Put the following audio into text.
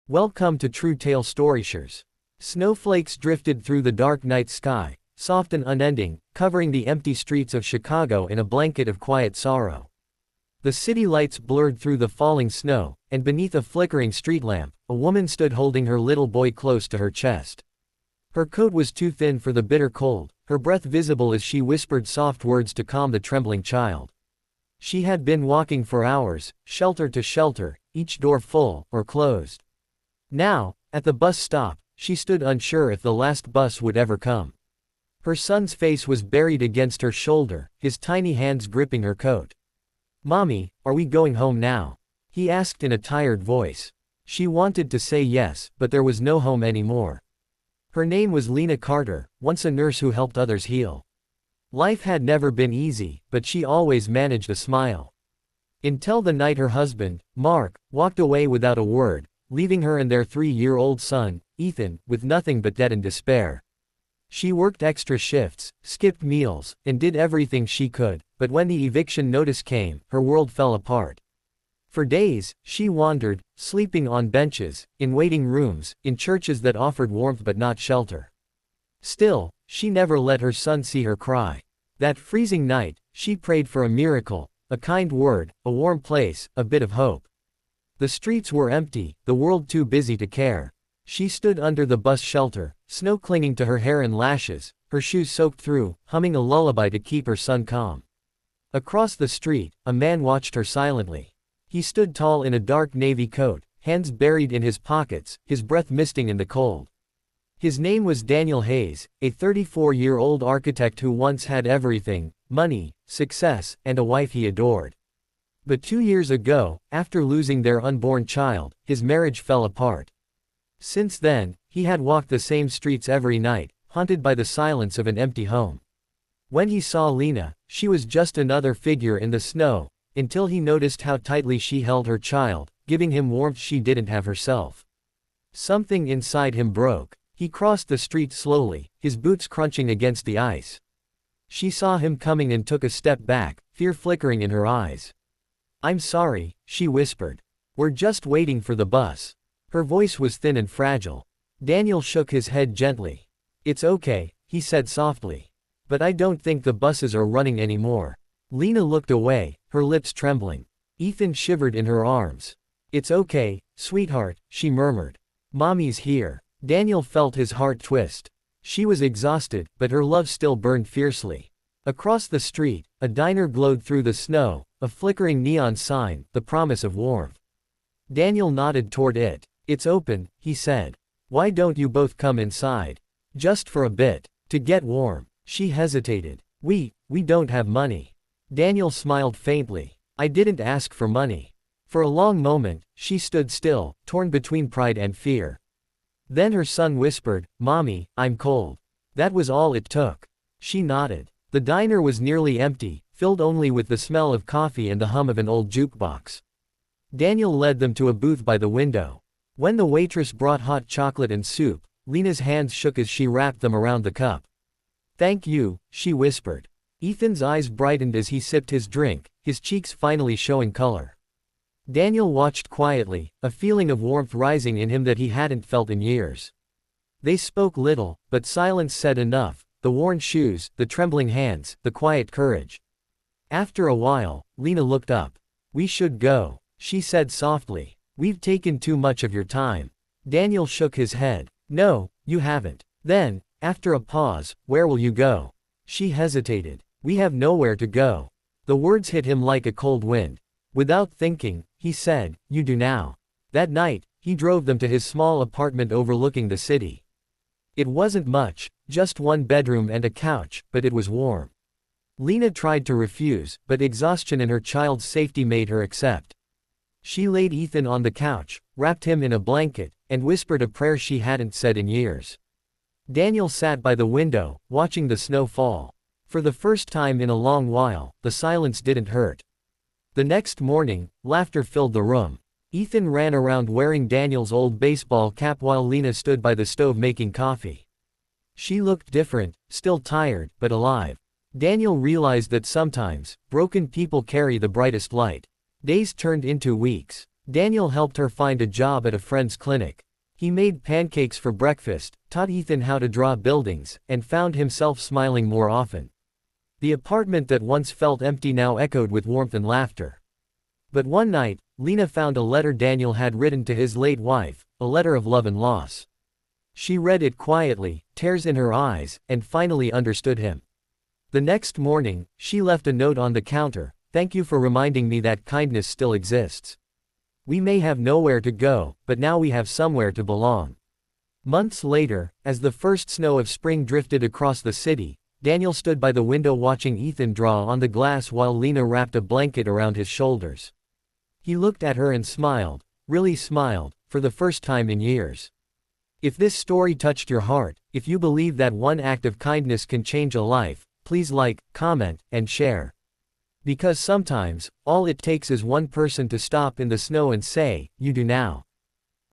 Welcome to True Tale Storyshares. Snowflakes drifted through the dark night sky, soft and unending, covering the empty streets of Chicago in a blanket of quiet sorrow. The city lights blurred through the falling snow, and beneath a flickering street lamp, a woman stood holding her little boy close to her chest. Her coat was too thin for the bitter cold, her breath visible as she whispered soft words to calm the trembling child. She had been walking for hours, shelter to shelter, each door full or closed. Now, at the bus stop, she stood unsure if the last bus would ever come. Her son's face was buried against her shoulder, his tiny hands gripping her coat. "Mommy, are we going home now?" he asked in a tired voice. She wanted to say yes, but there was no home anymore. Her name was Lena Carter, once a nurse who helped others heal. Life had never been easy, but she always managed a smile. Until the night her husband, Mark, walked away without a word, leaving her and their 3-year-old son, Ethan, with nothing but debt and despair. She worked extra shifts, skipped meals, and did everything she could, but when the eviction notice came, her world fell apart. For days, she wandered, sleeping on benches, in waiting rooms, in churches that offered warmth but not shelter. Still, she never let her son see her cry. That freezing night, she prayed for a miracle, a kind word, a warm place, a bit of hope. The streets were empty, the world too busy to care. She stood under the bus shelter, snow clinging to her hair and lashes, her shoes soaked through, humming a lullaby to keep her son calm. Across the street, a man watched her silently. He stood tall in a dark navy coat, hands buried in his pockets, his breath misting in the cold. His name was Daniel Hayes, a 34-year-old architect who once had everything: money, success, and a wife he adored. But 2 years ago, after losing their unborn child, his marriage fell apart. Since then, he had walked the same streets every night, haunted by the silence of an empty home. When he saw Lena, she was just another figure in the snow, until he noticed how tightly she held her child, giving him warmth she didn't have herself. Something inside him broke. He crossed the street slowly, his boots crunching against the ice. She saw him coming and took a step back, fear flickering in her eyes. "I'm sorry," she whispered. "We're just waiting for the bus." Her voice was thin and fragile. Daniel shook his head gently. "It's okay," he said softly. "But I don't think the buses are running anymore." Lena looked away, her lips trembling. Ethan shivered in her arms. "It's okay, sweetheart," she murmured. "Mommy's here." Daniel felt his heart twist. She was exhausted, but her love still burned fiercely. Across the street, a diner glowed through the snow, a flickering neon sign, the promise of warmth. Daniel nodded toward it. "It's open," he said. "Why don't you both come inside? Just for a bit. To get warm." She hesitated. We don't have money." Daniel smiled faintly. "I didn't ask for money." For a long moment, she stood still, torn between pride and fear. Then her son whispered, "Mommy, I'm cold." That was all it took. She nodded. The diner was nearly empty, filled only with the smell of coffee and the hum of an old jukebox. Daniel led them to a booth by the window. When the waitress brought hot chocolate and soup, Lena's hands shook as she wrapped them around the cup. "Thank you," she whispered. Ethan's eyes brightened as he sipped his drink, his cheeks finally showing color. Daniel watched quietly, a feeling of warmth rising in him that he hadn't felt in years. They spoke little, but silence said enough: the worn shoes, the trembling hands, the quiet courage. After a while, Lena looked up. "We should go," she said softly. "We've taken too much of your time." Daniel shook his head. "No, you haven't." Then, after a pause, "Where will you go?" She hesitated. "We have nowhere to go." The words hit him like a cold wind. Without thinking, he said, "You do now." That night, he drove them to his small apartment overlooking the city. It wasn't much, just one bedroom and a couch, but it was warm. Lena tried to refuse, but exhaustion and her child's safety made her accept. She laid Ethan on the couch, wrapped him in a blanket, and whispered a prayer she hadn't said in years. Daniel sat by the window, watching the snow fall. For the first time in a long while, the silence didn't hurt. The next morning, laughter filled the room. Ethan ran around wearing Daniel's old baseball cap while Lena stood by the stove making coffee. She looked different, still tired, but alive. Daniel realized that sometimes, broken people carry the brightest light. Days turned into weeks. Daniel helped her find a job at a friend's clinic. He made pancakes for breakfast, taught Ethan how to draw buildings, and found himself smiling more often. The apartment that once felt empty now echoed with warmth and laughter. But one night, Lena found a letter Daniel had written to his late wife, a letter of love and loss. She read it quietly, tears in her eyes, and finally understood him. The next morning, she left a note on the counter: "Thank you for reminding me that kindness still exists. We may have nowhere to go, but now we have somewhere to belong." Months later, as the first snow of spring drifted across the city, Daniel stood by the window watching Ethan draw on the glass while Lena wrapped a blanket around his shoulders. He looked at her and smiled, really smiled, for the first time in years. If this story touched your heart, if you believe that one act of kindness can change a life, please like, comment, and share. Because sometimes, all it takes is one person to stop in the snow and say, "You do now."